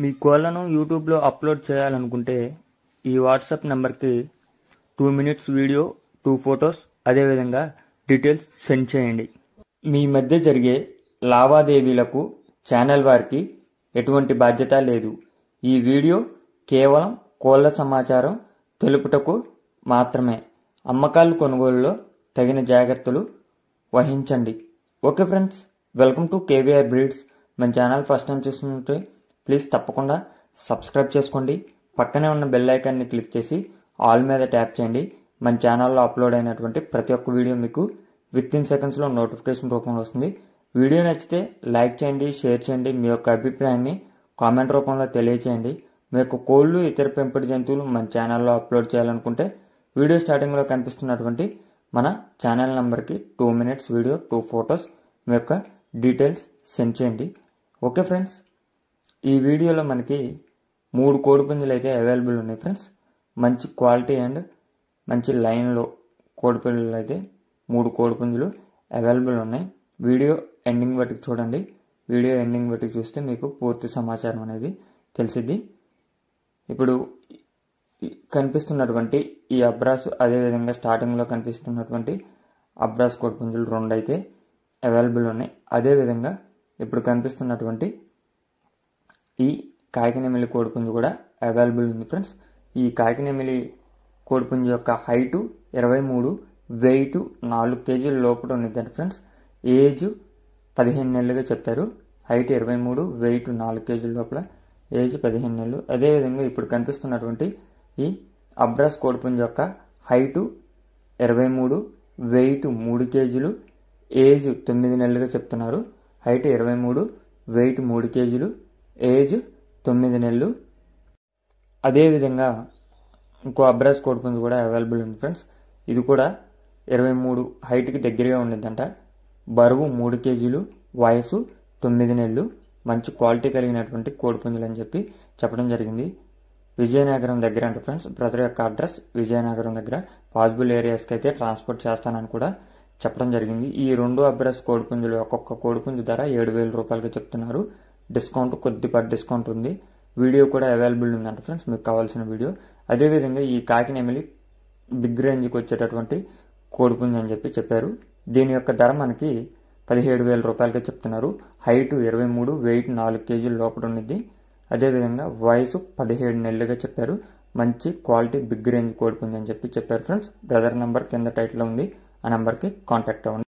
మీ కోళ్లను యూట్యూబ్లో అప్లోడ్ చేయాలనుకుంటే ఈ వాట్సాప్ నెంబర్కి 2 మినిట్స్ వీడియో, 2 ఫొటోస్, అదేవిధంగా డీటెయిల్స్ సెండ్ చేయండి. మీ మధ్య జరిగే లావాదేవీలకు ఛానల్ వారికి ఎటువంటి బాధ్యత లేదు. ఈ వీడియో కేవలం కోళ్ల సమాచారం తెలుపుటకు మాత్రమే. అమ్మకాలు కొనుగోలులో తగిన జాగ్రత్తలు వహించండి. Okay friends, welcome to KVR breeds. మన ఛానల్ ఫస్ట్ టైం చూస్తుంటే ప్లీజ్ తప్పకుండా సబ్స్క్రైబ్ చేసుకోండి. పక్కనే ఉన్న బెల్ ఐకాన్ని క్లిక్ చేసి ఆల్ మీద ట్యాప్ చేయండి. మన ఛానల్లో అప్లోడ్ అయినటువంటి ప్రతి ఒక్క వీడియో మీకు వితిన్ సెకండ్స్లో నోటిఫికేషన్ రూపంలో వస్తుంది. వీడియో నచ్చితే లైక్ చేయండి, షేర్ చేయండి. మీ యొక్క అభిప్రాయాన్ని కామెంట్ రూపంలో తెలియచేయండి. మీ యొక్క కోళ్ళు, ఇతర పెంపుడు జంతువులు మన ఛానల్లో అప్లోడ్ చేయాలనుకుంటే వీడియో స్టార్టింగ్లో కనిపిస్తున్నటువంటి మన ఛానల్ నెంబర్కి 2 మినిట్స్ వీడియో, 2 ఫొటోస్, మీ యొక్క డీటెయిల్స్ సెండ్ చేయండి. ఓకే ఫ్రెండ్స్, ఈ వీడియోలో మనకి 3 కోడిపుంజులు అయితే అవైలబుల్ ఉన్నాయి ఫ్రెండ్స్. మంచి క్వాలిటీ అండ్ మంచి లైన్లో కోడిపిల్లలు అయితే 3 కోడిపుంజులు అవైలబుల్ ఉన్నాయి. వీడియో ఎండింగ్ బట్టి చూడండి. వీడియో ఎండింగ్ బట్టి చూస్తే మీకు పూర్తి సమాచారం అనేది తెలిసిద్ది. ఇప్పుడు కనిపిస్తున్నటువంటి ఈ అబ్రాస్, అదేవిధంగా స్టార్టింగ్లో కనిపిస్తున్నటువంటి అబ్రాస్ కోడిపుంజులు 2 అయితే అవైలబుల్ ఉన్నాయి. అదేవిధంగా ఇప్పుడు కనిపిస్తున్నటువంటి ఈ కాకినెమిలి కోడిపుంజు కూడా అవైలబుల్ ఉంది ఫ్రెండ్స్. ఈ కాకినెమిలి కోడిపుంజు యొక్క హైటు 23, వెయిట్ 4 కేజీల లోపల ఉన్నదండి ఫ్రెండ్స్. ఏజ్ 15 నెలలుగా చెప్పారు. హైట్ 23, వెయిట్ 4 కేజీల లోపల, ఏజ్ 15 నెలలు. అదేవిధంగా ఇప్పుడు కనిపిస్తున్నటువంటి ఈ అబ్రాస్ కోడిపుంజు యొక్క హైటు 23, వెయిట్ 3 కేజీలు, ఏజ్ 9 నెలలుగా చెప్తున్నారు. హైట్ 23, వెయిట్ 3 కేజీలు, ఏజ్ 9 నెలలు. అదేవిధంగా ఇంకో అబ్రాస్ కోడిపుంజు కూడా అవైలబుల్ ఉంది ఫ్రెండ్స్. ఇది కూడా 23 హైట్కి దగ్గరగా ఉండిద్దంట. బరువు 3 కేజీలు, వయసు 9 నెలలు. మంచి క్వాలిటీ కలిగినటువంటి కోడిపుంజులు అని చెప్పి చెప్పడం జరిగింది. విజయనగరం దగ్గర అంటే ఫ్రెండ్స్, బ్రదర్ యొక్క అడ్రస్ విజయనగరం దగ్గర. పాసిబుల్ ఏరియాస్కి అయితే ట్రాన్స్పోర్ట్ చేస్తానని కూడా చెప్పడం జరిగింది. ఈ 2 అబ్రాస్ కోడిపుంజులు ఒక్కొక్క కోడిపుంజు ధర 7,000 రూపాయలకి చెప్తున్నారు. డిస్కౌంట్, కొద్దిపాటి డిస్కౌంట్ ఉంది. వీడియో కూడా అవైలబుల్ ఉందంట ఫ్రెండ్స్, మీకు కావాల్సిన వీడియో. అదేవిధంగా ఈ కాకినెమిలి బిగ్ రేంజ్కి వచ్చేటటువంటి కోడిపుంజు అని చెప్పి చెప్పారు. దీని యొక్క ధర మనకి 17,000 రూపాయలకి చెప్తున్నారు. హైట్ 23, వెయిట్ 4 కేజీల లోపల ఉన్నది. అదేవిధంగా వయసు 17 నెలలుగా చెప్పారు. మంచి క్వాలిటీ బిగ్ రేంజ్ కోడిపుంజు అని చెప్పి చెప్పారు ఫ్రెండ్స్. బ్రదర్ నెంబర్ కింద టైటిల్లో ఉంది. ఆ నెంబర్కి కాంటాక్ట్ అవ్వండి.